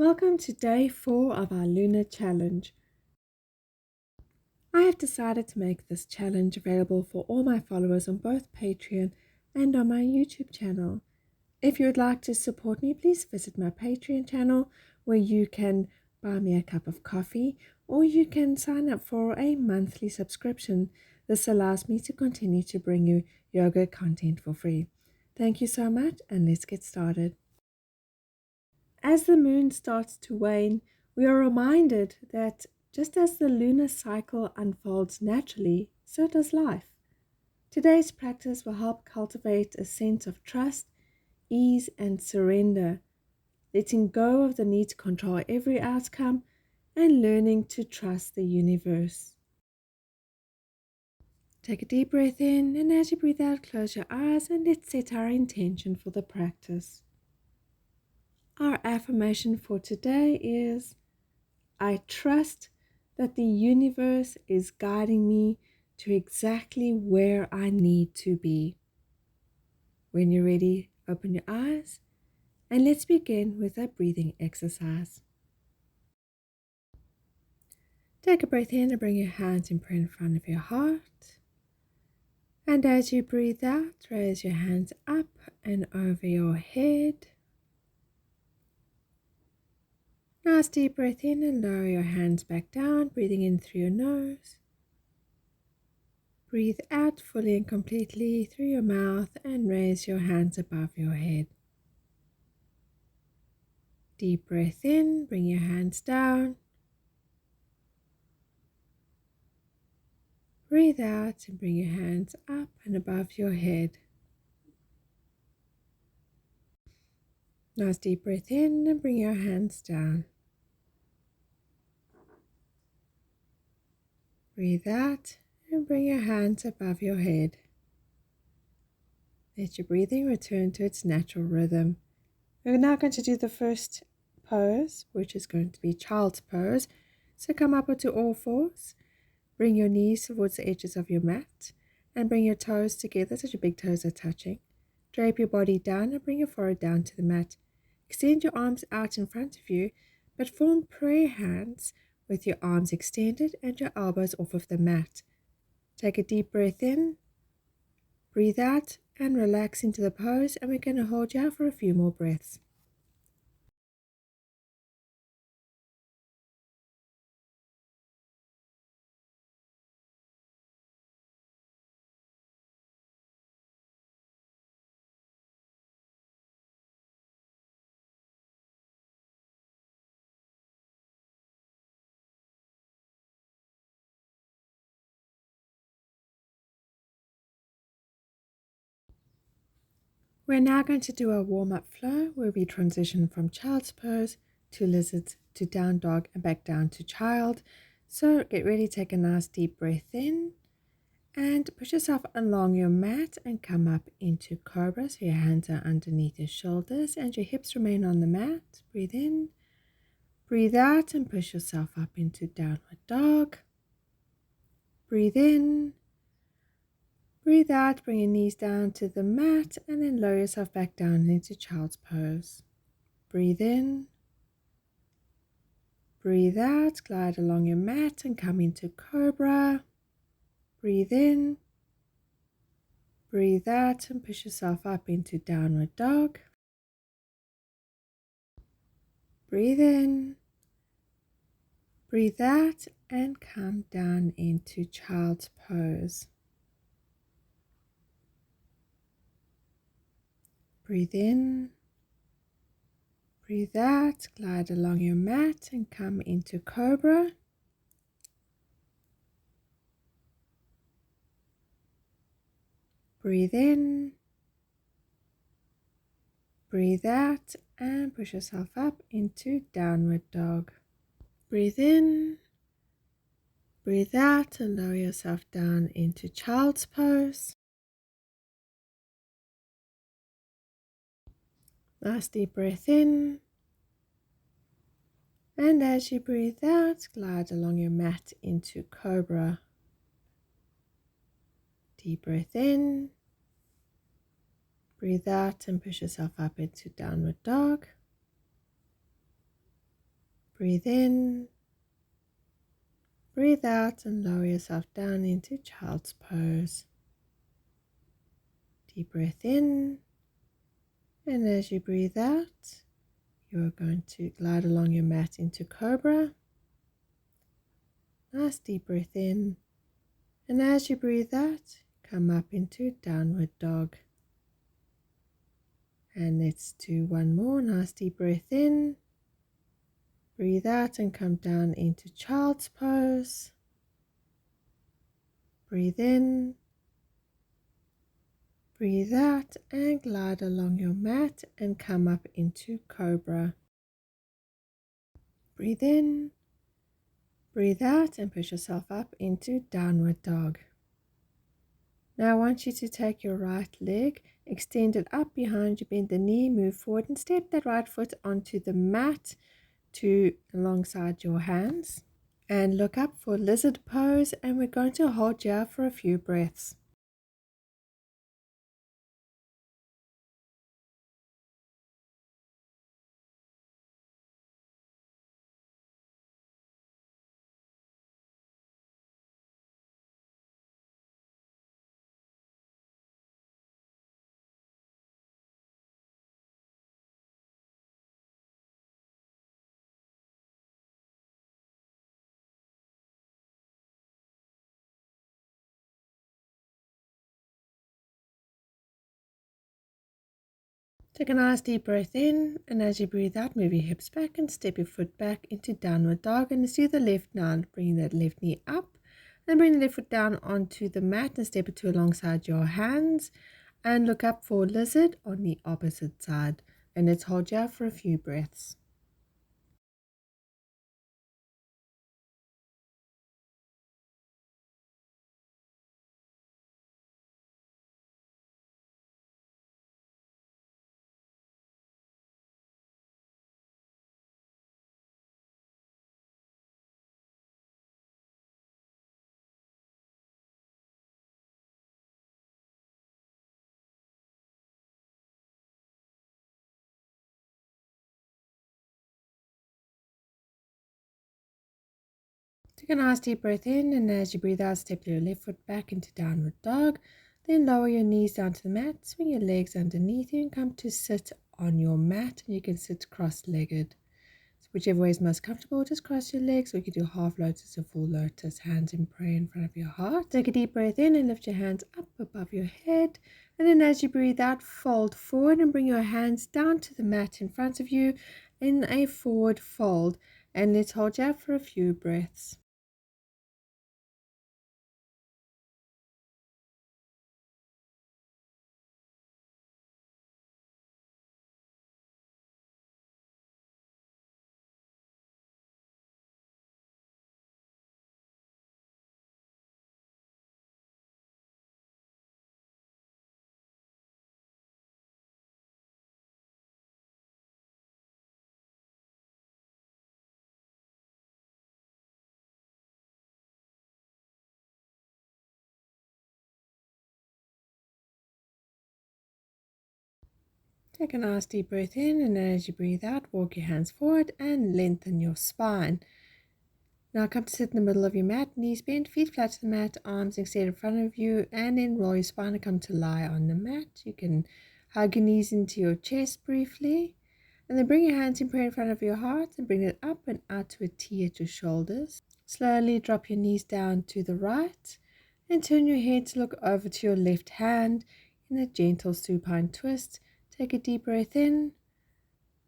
Welcome to day 4 of our Lunar Challenge. I have decided to make this challenge available for all my followers on both Patreon and on my YouTube channel. If you would like to support me, please visit my Patreon channel where you can buy me a cup of coffee or you can sign up for a monthly subscription. This allows me to continue to bring you yoga content for free. Thank you so much, and let's get started. As the moon starts to wane, we are reminded that just as the lunar cycle unfolds naturally, so does life. Today's practice will help cultivate a sense of trust, ease, and surrender, letting go of the need to control every outcome and learning to trust the universe. Take a deep breath in, and as you breathe out, close your eyes and let's set our intention for the practice. Our affirmation for today is, I trust that the universe is guiding me to exactly where I need to be. When you're ready, open your eyes and let's begin with a breathing exercise. Take a breath in and bring your hands in prayer in front of your heart. And as you breathe out, raise your hands up and over your head. Nice deep breath in and lower your hands back down, breathing in through your nose. Breathe out fully and completely through your mouth and raise your hands above your head. Deep breath in, bring your hands down. Breathe out and bring your hands up and above your head. Nice deep breath in and bring your hands down. Breathe out and bring your hands above your head. Let your breathing return to its natural rhythm. We're now going to do the first pose, which is going to be child's pose. So come up onto all fours. Bring your knees towards the edges of your mat and bring your toes together so your big toes are touching. Drape your body down and bring your forehead down to the mat. Extend your arms out in front of you, but form prayer hands with your arms extended and your elbows off of the mat. Take a deep breath in, breathe out, and relax into the pose, and we're going to hold you out for a few more breaths. We're now going to do a warm-up flow where we transition from child's pose to lizard to down dog and back down to child. So get ready, take a nice deep breath in and push yourself along your mat and come up into Cobra. So your hands are underneath your shoulders and your hips remain on the mat. Breathe in, breathe out and push yourself up into downward dog. Breathe in. Breathe out, bring your knees down to the mat and then lower yourself back down into child's pose. Breathe in. Breathe out, glide along your mat and come into Cobra. Breathe in. Breathe out and push yourself up into downward dog. Breathe in. Breathe out and come down into child's pose. Breathe in. Breathe out, glide along your mat and come into Cobra. Breathe in. Breathe out and push yourself up into downward dog. Breathe in. Breathe out and lower yourself down into child's pose. Nice deep breath in. And as you breathe out, glide along your mat into Cobra. Deep breath in. Breathe out and push yourself up into downward dog. Breathe in, breathe out, and lower yourself down into Child's Pose. Deep breath in, and as you breathe out, you're going to glide along your mat into Cobra. Nice deep breath in, and as you breathe out, come up into Downward Dog. And let's do one more. Nice deep breath in, breathe out, and come down into Child's Pose. Breathe in, breathe out, and glide along your mat and come up into Cobra. Breathe in, breathe out, and push yourself up into Downward Dog. Now I want you to take your right leg, extend it up behind you, bend the knee, move forward, and step that right foot onto the mat to alongside your hands. And look up for Lizard Pose, and we're going to hold here for a few breaths. Take a nice deep breath in, and as you breathe out, move your hips back and step your foot back into Downward Dog. And let's do the left now. Bring that left knee up and bring the left foot down onto the mat and step it to alongside your hands. And look up for Lizard on the opposite side. And let's hold here for a few breaths. Take a nice deep breath in, and as you breathe out, step your left foot back into Downward Dog. Then lower your knees down to the mat, swing your legs underneath you, and come to sit on your mat. And you can sit cross-legged. So whichever way is most comfortable, just cross your legs, or you can do half lotus or full lotus, hands in prayer in front of your heart. Take a deep breath in and lift your hands up above your head. And then as you breathe out, fold forward and bring your hands down to the mat in front of you in a forward fold. And let's hold here for a few breaths. Take a nice deep breath in, and as you breathe out, walk your hands forward and lengthen your spine. Now come to sit in the middle of your mat, knees bent, feet flat to the mat, arms extended in front of you, and then roll your spine and come to lie on the mat. You can hug your knees into your chest briefly, and then bring your hands in prayer in front of your heart and bring it up and out to a T at your shoulders. Slowly drop your knees down to the right and turn your head to look over to your left hand in a gentle supine twist. Take a deep breath in,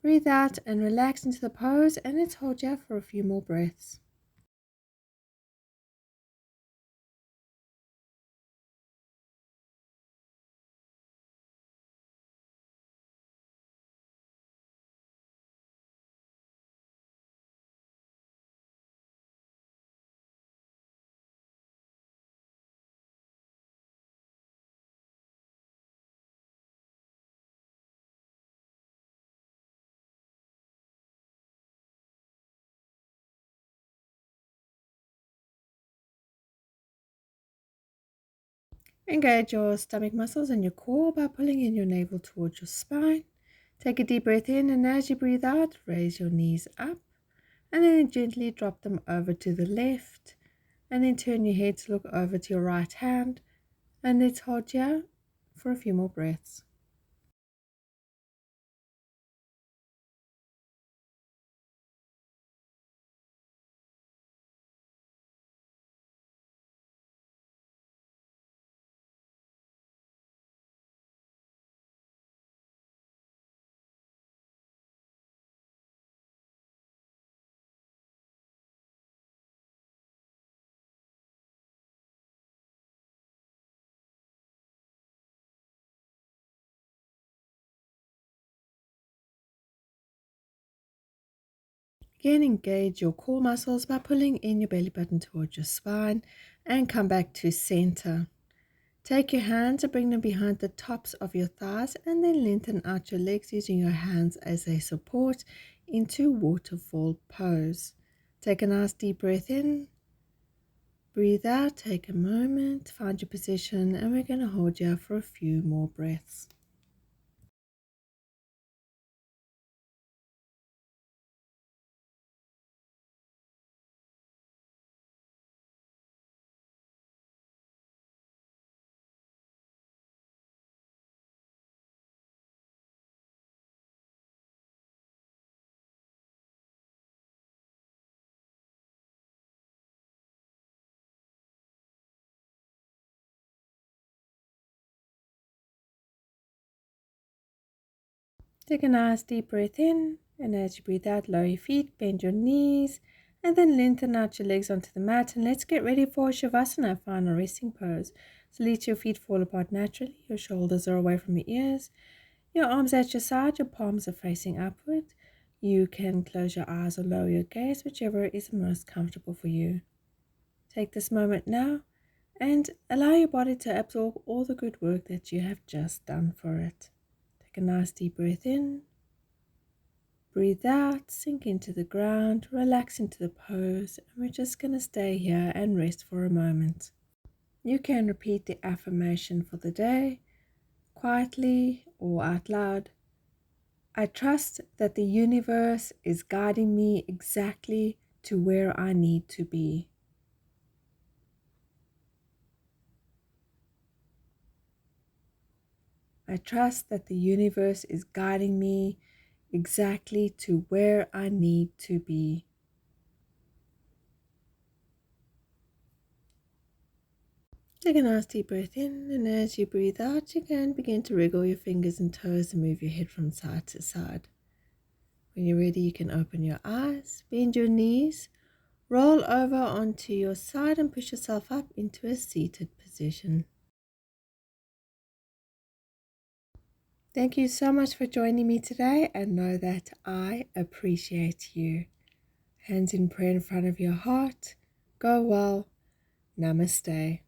breathe out, and relax into the pose, and let's hold here for a few more breaths. Engage your stomach muscles and your core by pulling in your navel towards your spine. Take a deep breath in, and as you breathe out, raise your knees up and then gently drop them over to the left, and then turn your head to look over to your right hand, and let's hold here for a few more breaths. Again, engage your core muscles by pulling in your belly button towards your spine and come back to center. Take your hands and bring them behind the tops of your thighs and then lengthen out your legs using your hands as a support into Waterfall Pose. Take a nice deep breath in, breathe out, take a moment, find your position, and we're going to hold you for a few more breaths. Take a nice deep breath in, and as you breathe out, lower your feet, bend your knees, and then lengthen out your legs onto the mat. And let's get ready for Savasana, final resting pose. So let your feet fall apart naturally. Your shoulders are away from your ears. Your arms at your side, your palms are facing upward. You can close your eyes or lower your gaze, whichever is most comfortable for you. Take this moment now and allow your body to absorb all the good work that you have just done for it. Take a nice deep breath in, breathe out, sink into the ground, relax into the pose, and we're just going to stay here and rest for a moment. You can repeat the affirmation for the day, quietly or out loud. I trust that the universe is guiding me exactly to where I need to be. I trust that the universe is guiding me exactly to where I need to be. Take a nice deep breath in, and as you breathe out, you can begin to wriggle your fingers and toes and move your head from side to side. When you're ready, you can open your eyes, bend your knees, roll over onto your side and push yourself up into a seated position. Thank you so much for joining me today, and know that I appreciate you. Hands in prayer in front of your heart. Go well. Namaste.